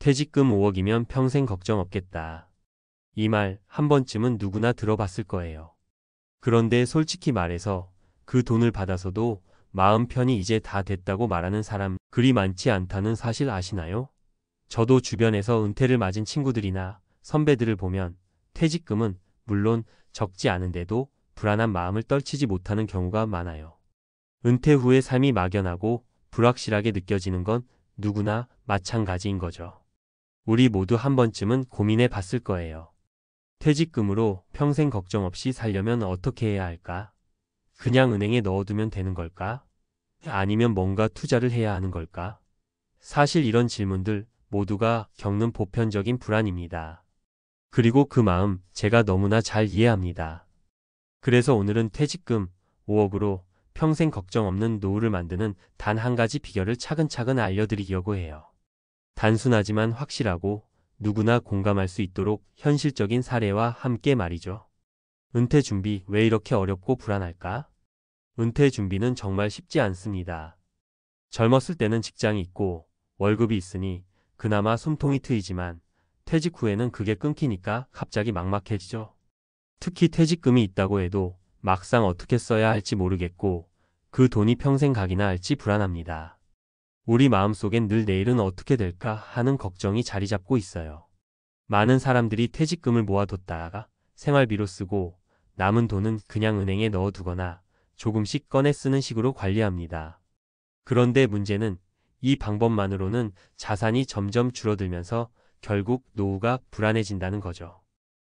퇴직금 5억이면 평생 걱정 없겠다. 이 말 한 번쯤은 누구나 들어봤을 거예요. 그런데 솔직히 말해서 그 돈을 받아서도 마음 편히 이제 다 됐다고 말하는 사람 그리 많지 않다는 사실 아시나요? 저도 주변에서 은퇴를 맞은 친구들이나 선배들을 보면 퇴직금은 물론 적지 않은데도 불안한 마음을 떨치지 못하는 경우가 많아요. 은퇴 후의 삶이 막연하고 불확실하게 느껴지는 건 누구나 마찬가지인 거죠. 우리 모두 한 번쯤은 고민해 봤을 거예요. 퇴직금으로 평생 걱정 없이 살려면 어떻게 해야 할까? 그냥 은행에 넣어두면 되는 걸까? 아니면 뭔가 투자를 해야 하는 걸까? 사실 이런 질문들 모두가 겪는 보편적인 불안입니다. 그리고 그 마음 제가 너무나 잘 이해합니다. 그래서 오늘은 퇴직금 5억으로 평생 걱정 없는 노후를 만드는 단 한 가지 비결을 차근차근 알려드리려고 해요. 단순하지만 확실하고 누구나 공감할 수 있도록 현실적인 사례와 함께 말이죠. 은퇴 준비 왜 이렇게 어렵고 불안할까? 은퇴 준비는 정말 쉽지 않습니다. 젊었을 때는 직장이 있고 월급이 있으니 그나마 숨통이 트이지만 퇴직 후에는 그게 끊기니까 갑자기 막막해지죠. 특히 퇴직금이 있다고 해도 막상 어떻게 써야 할지 모르겠고 그 돈이 평생 가기나 할지 불안합니다. 우리 마음속엔 늘 내일은 어떻게 될까 하는 걱정이 자리 잡고 있어요. 많은 사람들이 퇴직금을 모아뒀다가 생활비로 쓰고 남은 돈은 그냥 은행에 넣어두거나 조금씩 꺼내 쓰는 식으로 관리합니다. 그런데 문제는 이 방법만으로는 자산이 점점 줄어들면서 결국 노후가 불안해진다는 거죠.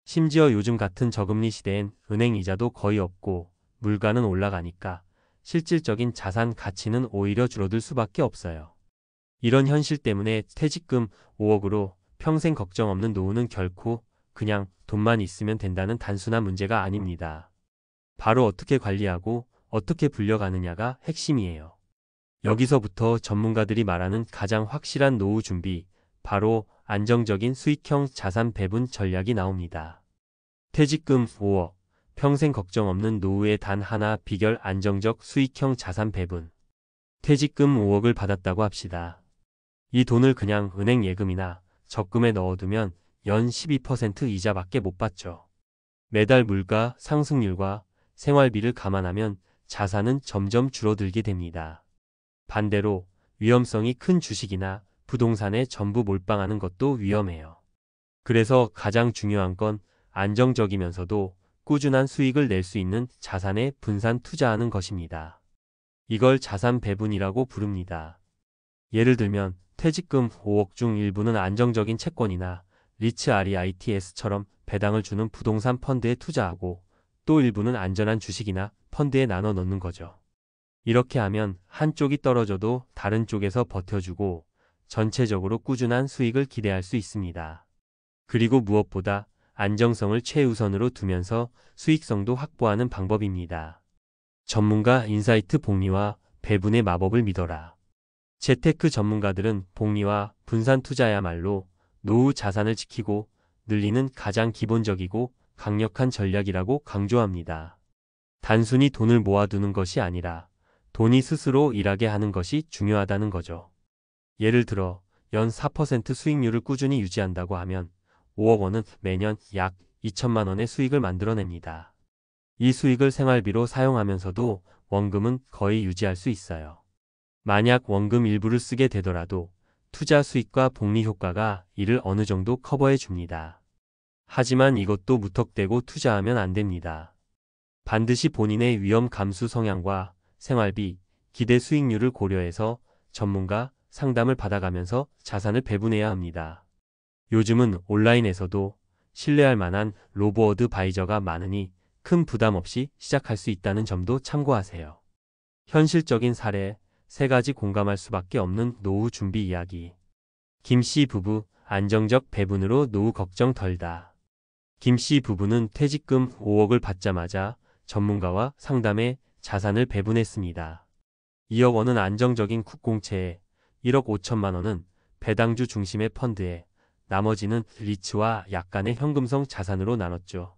심지어 요즘 같은 저금리 시대엔 은행 이자도 거의 없고 물가는 올라가니까 실질적인 자산 가치는 오히려 줄어들 수밖에 없어요. 이런 현실 때문에 퇴직금 5억으로 평생 걱정 없는 노후는 결코 그냥 돈만 있으면 된다는 단순한 문제가 아닙니다. 바로 어떻게 관리하고 어떻게 불려가느냐가 핵심이에요. 여기서부터 전문가들이 말하는 가장 확실한 노후 준비, 바로 안정적인 수익형 자산 배분 전략이 나옵니다. 퇴직금 5억, 평생 걱정 없는 노후의 단 하나 비결 안정적 수익형 자산 배분. 퇴직금 5억을 받았다고 합시다. 이 돈을 그냥 은행 예금이나 적금에 넣어두면 연 12% 이자밖에 못 받죠. 매달 물가 상승률과 생활비를 감안하면 자산은 점점 줄어들게 됩니다. 반대로 위험성이 큰 주식이나 부동산에 전부 몰빵하는 것도 위험해요. 그래서 가장 중요한 건 안정적이면서도 꾸준한 수익을 낼 수 있는 자산에 분산 투자하는 것입니다. 이걸 자산 배분이라고 부릅니다. 예를 들면 퇴직금 5억 중 일부는 안정적인 채권이나 리츠 REITS처럼 배당을 주는 부동산 펀드에 투자하고 또 일부는 안전한 주식이나 펀드에 나눠 넣는 거죠. 이렇게 하면 한쪽이 떨어져도 다른 쪽에서 버텨주고 전체적으로 꾸준한 수익을 기대할 수 있습니다. 그리고 무엇보다 안정성을 최우선으로 두면서 수익성도 확보하는 방법입니다. 전문가 인사이트 복리와 배분의 마법을 믿어라. 재테크 전문가들은 복리와 분산 투자야말로 노후 자산을 지키고 늘리는 가장 기본적이고 강력한 전략이라고 강조합니다. 단순히 돈을 모아두는 것이 아니라 돈이 스스로 일하게 하는 것이 중요하다는 거죠. 예를 들어 연 4% 수익률을 꾸준히 유지한다고 하면 5억 원은 매년 약 2천만 원의 수익을 만들어냅니다. 이 수익을 생활비로 사용하면서도 원금은 거의 유지할 수 있어요. 만약 원금 일부를 쓰게 되더라도 투자 수익과 복리 효과가 이를 어느 정도 커버해 줍니다. 하지만 이것도 무턱대고 투자하면 안 됩니다. 반드시 본인의 위험 감수 성향과 생활비, 기대 수익률을 고려해서 전문가 상담을 받아가면서 자산을 배분해야 합니다. 요즘은 온라인에서도 신뢰할 만한 로보 어드바이저가 많으니 큰 부담 없이 시작할 수 있다는 점도 참고하세요. 현실적인 사례 3가지 공감할 수밖에 없는 노후 준비 이야기. 김씨 부부 안정적 배분으로 노후 걱정 덜다. 김씨 부부는 퇴직금 5억을 받자마자 전문가와 상담해 자산을 배분했습니다. 2억 원은 안정적인 국공채에, 1억 5천만 원은 배당주 중심의 펀드에, 나머지는 리츠와 약간의 현금성 자산으로 나눴죠.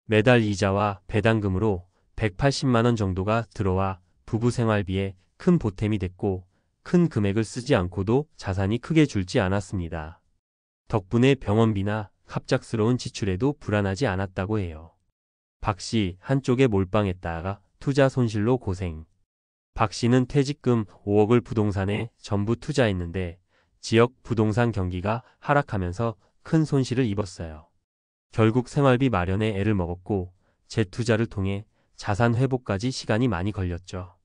매달 이자와 배당금으로 180만 원 정도가 들어와 부부 생활비에 큰 보탬이 됐고 큰 금액을 쓰지 않고도 자산이 크게 줄지 않았습니다. 덕분에 병원비나 갑작스러운 지출에도 불안하지 않았다고 해요. 박 씨 한쪽에 몰빵했다가 투자 손실로 고생. 박 씨는 퇴직금 5억을 부동산에 전부 투자했는데 지역 부동산 경기가 하락하면서 큰 손실을 입었어요. 결국 생활비 마련에 애를 먹었고 재투자를 통해 자산 회복까지 시간이 많이 걸렸죠.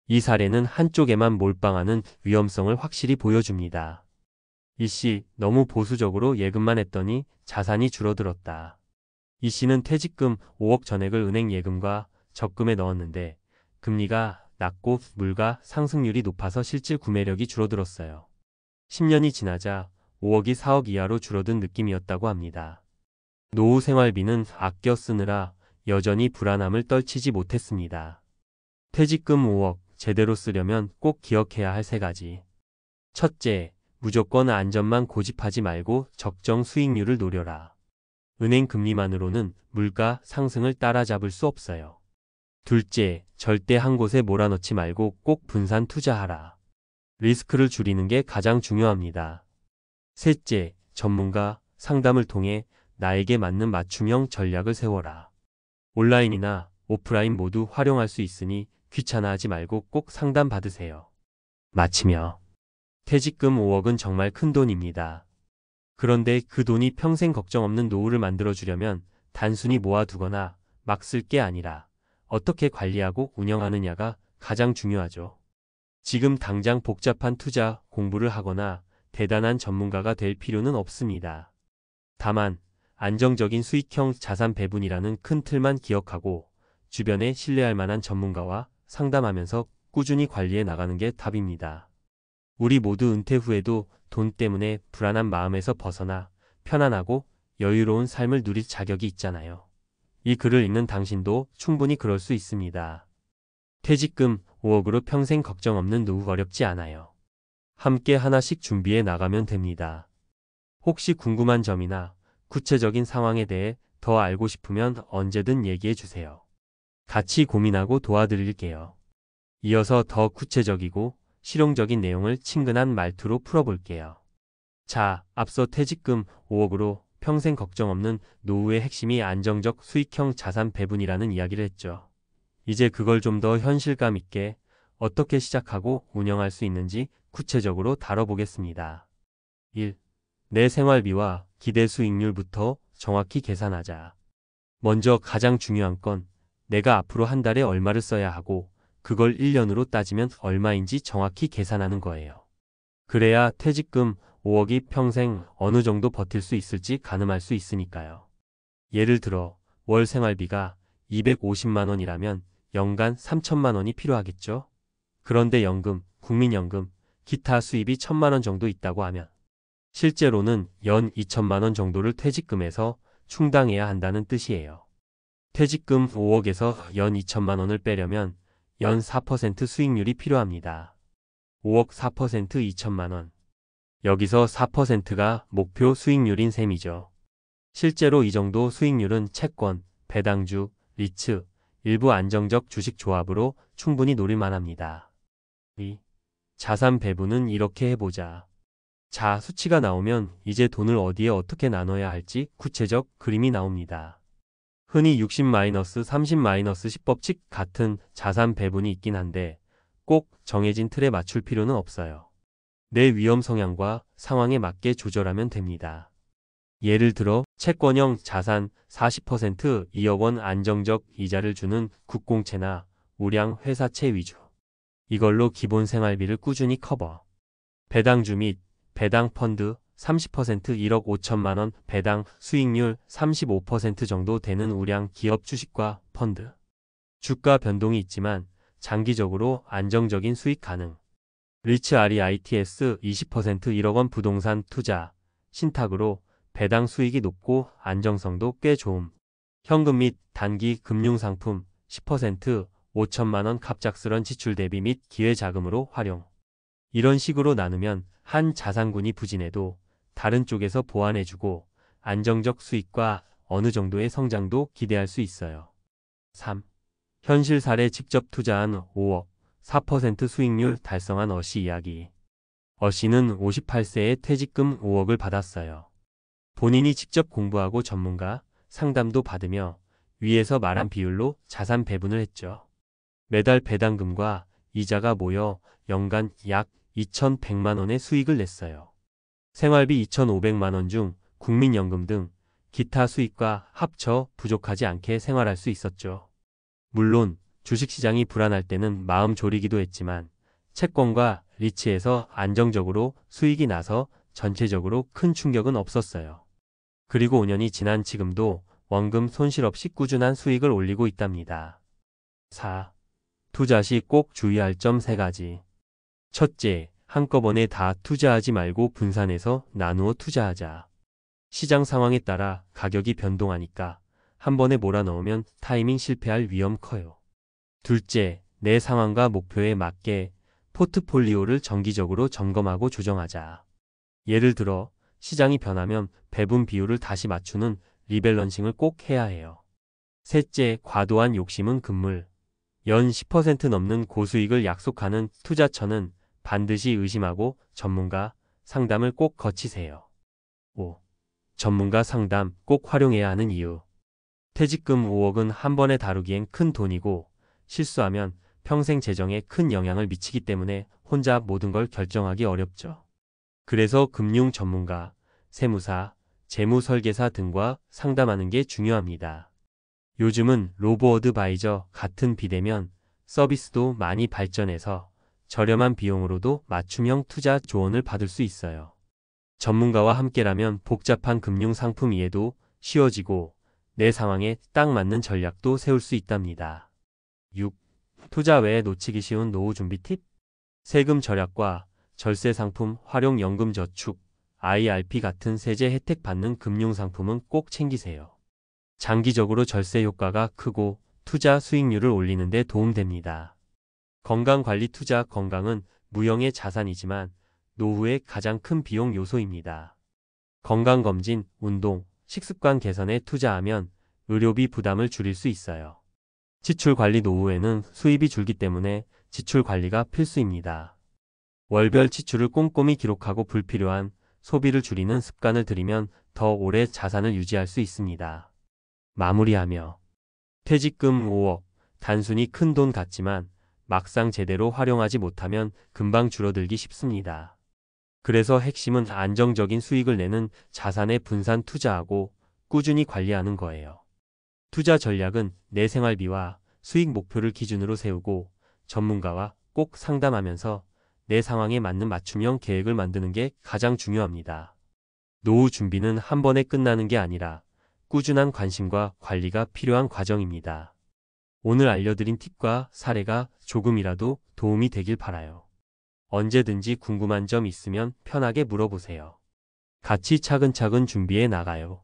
이 사례는 한쪽에만 몰빵하는 위험성을 확실히 보여줍니다. 이 씨 너무 보수적으로 예금만 했더니 자산이 줄어들었다. 이 씨는 퇴직금 5억 전액을 은행 예금과 적금에 넣었는데 금리가 낮고 물가 상승률이 높아서 실질 구매력이 줄어들었어요. 10년이 지나자 5억이 4억 이하로 줄어든 느낌이었다고 합니다. 노후 생활비는 아껴 쓰느라 여전히 불안함을 떨치지 못했습니다. 퇴직금 5억 제대로 쓰려면 꼭 기억해야 할 3가지. 첫째, 무조건 안전만 고집하지 말고 적정 수익률을 노려라. 은행 금리만으로는 물가 상승을 따라잡을 수 없어요. 둘째, 절대 한 곳에 몰아넣지 말고 꼭 분산 투자하라. 리스크를 줄이는 게 가장 중요합니다. 셋째, 전문가 상담을 통해 나에게 맞는 맞춤형 전략을 세워라. 온라인이나 오프라인 모두 활용할 수 있으니 귀찮아하지 말고 꼭 상담 받으세요. 마치며 퇴직금 5억은 정말 큰 돈입니다. 그런데 그 돈이 평생 걱정 없는 노후를 만들어주려면 단순히 모아두거나 막 쓸 게 아니라 어떻게 관리하고 운영하느냐가 가장 중요하죠. 지금 당장 복잡한 투자 공부를 하거나 대단한 전문가가 될 필요는 없습니다. 다만 안정적인 수익형 자산 배분이라는 큰 틀만 기억하고 주변에 신뢰할 만한 전문가와 상담하면서 꾸준히 관리해 나가는 게 답입니다. 우리 모두 은퇴 후에도 돈 때문에 불안한 마음에서 벗어나 편안하고 여유로운 삶을 누릴 자격이 있잖아요. 이 글을 읽는 당신도 충분히 그럴 수 있습니다. 퇴직금 5억으로 평생 걱정 없는 노후 어렵지 않아요. 함께 하나씩 준비해 나가면 됩니다. 혹시 궁금한 점이나 구체적인 상황에 대해 더 알고 싶으면 언제든 얘기해 주세요. 같이 고민하고 도와드릴게요. 이어서 더 구체적이고 실용적인 내용을 친근한 말투로 풀어볼게요. 자, 앞서 퇴직금 5억으로 평생 걱정 없는 노후의 핵심이 안정적 수익형 자산 배분이라는 이야기를 했죠. 이제 그걸 좀 더 현실감 있게 어떻게 시작하고 운영할 수 있는지 구체적으로 다뤄보겠습니다. 1. 내 생활비와 기대 수익률부터 정확히 계산하자. 먼저 가장 중요한 건 내가 앞으로 한 달에 얼마를 써야 하고 그걸 1년으로 따지면 얼마인지 정확히 계산하는 거예요. 그래야 퇴직금 5억이 평생 어느 정도 버틸 수 있을지 가늠할 수 있으니까요. 예를 들어 월 생활비가 250만 원이라면 연간 3천만 원이 필요하겠죠? 그런데 연금, 국민연금, 기타 수입이 1천만 원 정도 있다고 하면 실제로는 연 2천만 원 정도를 퇴직금에서 충당해야 한다는 뜻이에요. 퇴직금 5억에서 연 2천만 원을 빼려면 연 4% 수익률이 필요합니다. 5억 4% 2천만 원. 여기서 4%가 목표 수익률인 셈이죠. 실제로 이 정도 수익률은 채권, 배당주, 리츠, 일부 안정적 주식 조합으로 충분히 노릴 만합니다. 2. 자산 배분은 이렇게 해보자. 자, 수치가 나오면 이제 돈을 어디에 어떻게 나눠야 할지 구체적 그림이 나옵니다. 흔히 60-30-10 법칙 같은 자산 배분이 있긴 한데 꼭 정해진 틀에 맞출 필요는 없어요. 내 위험 성향과 상황에 맞게 조절하면 됩니다. 예를 들어 채권형 자산 40% 2억 원 안정적 이자를 주는 국공채나 우량 회사채 위주. 이걸로 기본 생활비를 꾸준히 커버. 배당주 및 배당 펀드 30% 1억 5천만 원 배당 수익률 35% 정도 되는 우량 기업 주식과 펀드. 주가 변동이 있지만 장기적으로 안정적인 수익 가능. 리츠 REITs 20% 1억 원 부동산 투자, 신탁으로 배당 수익이 높고 안정성도 꽤 좋음. 현금 및 단기 금융상품 10% 5천만 원 갑작스런 지출 대비 및 기회자금으로 활용. 이런 식으로 나누면 한 자산군이 부진해도 다른 쪽에서 보완해주고 안정적 수익과 어느 정도의 성장도 기대할 수 있어요. 3. 현실 사례 직접 투자한 5억, 4% 수익률 달성한 어씨 이야기. 어씨는 58세에 퇴직금 5억을 받았어요. 본인이 직접 공부하고 전문가 상담도 받으며 위에서 말한 비율로 자산 배분을 했죠. 매달 배당금과 이자가 모여 연간 약 2,100만 원의 수익을 냈어요. 생활비 2,500만 원 중 국민연금 등 기타 수익과 합쳐 부족하지 않게 생활할 수 있었죠. 물론 주식시장이 불안할 때는 마음 졸이기도 했지만 채권과 리츠에서 안정적으로 수익이 나서 전체적으로 큰 충격은 없었어요. 그리고 5년이 지난 지금도 원금 손실 없이 꾸준한 수익을 올리고 있답니다. 4. 투자 시 꼭 주의할 점 3가지. 첫째, 한꺼번에 다 투자하지 말고 분산해서 나누어 투자하자. 시장 상황에 따라 가격이 변동하니까 한 번에 몰아넣으면 타이밍 실패할 위험 커요. 둘째, 내 상황과 목표에 맞게 포트폴리오를 정기적으로 점검하고 조정하자. 예를 들어 시장이 변하면 배분 비율을 다시 맞추는 리밸런싱을 꼭 해야 해요. 셋째, 과도한 욕심은 금물. 연 10% 넘는 고수익을 약속하는 투자처는 반드시 의심하고 전문가 상담을 꼭 거치세요. 5. 전문가 상담 꼭 활용해야 하는 이유. 퇴직금 5억은 한 번에 다루기엔 큰 돈이고 실수하면 평생 재정에 큰 영향을 미치기 때문에 혼자 모든 걸 결정하기 어렵죠. 그래서 금융 전문가, 세무사, 재무설계사 등과 상담하는 게 중요합니다. 요즘은 로보어드바이저 같은 비대면 서비스도 많이 발전해서 저렴한 비용으로도 맞춤형 투자 조언을 받을 수 있어요. 전문가와 함께라면 복잡한 금융 상품 이해도 쉬워지고 내 상황에 딱 맞는 전략도 세울 수 있답니다. 6. 투자 외에 놓치기 쉬운 노후 준비 팁? 세금 절약과 절세 상품 활용 연금 저축, IRP 같은 세제 혜택 받는 금융 상품은 꼭 챙기세요. 장기적으로 절세 효과가 크고 투자 수익률을 올리는 데 도움됩니다. 건강관리 투자 건강은 무형의 자산이지만 노후의 가장 큰 비용 요소입니다. 건강검진, 운동, 식습관 개선에 투자하면 의료비 부담을 줄일 수 있어요. 지출관리 노후에는 수입이 줄기 때문에 지출관리가 필수입니다. 월별 지출을 꼼꼼히 기록하고 불필요한 소비를 줄이는 습관을 들이면 더 오래 자산을 유지할 수 있습니다. 마무리하며 퇴직금 5억, 단순히 큰 돈 같지만 막상 제대로 활용하지 못하면 금방 줄어들기 쉽습니다. 그래서 핵심은 안정적인 수익을 내는 자산에 분산 투자하고 꾸준히 관리하는 거예요. 투자 전략은 내 생활비와 수익 목표를 기준으로 세우고 전문가와 꼭 상담하면서 내 상황에 맞는 맞춤형 계획을 만드는 게 가장 중요합니다. 노후 준비는 한 번에 끝나는 게 아니라 꾸준한 관심과 관리가 필요한 과정입니다. 오늘 알려드린 팁과 사례가 조금이라도 도움이 되길 바라요. 언제든지 궁금한 점 있으면 편하게 물어보세요. 같이 차근차근 준비해 나가요.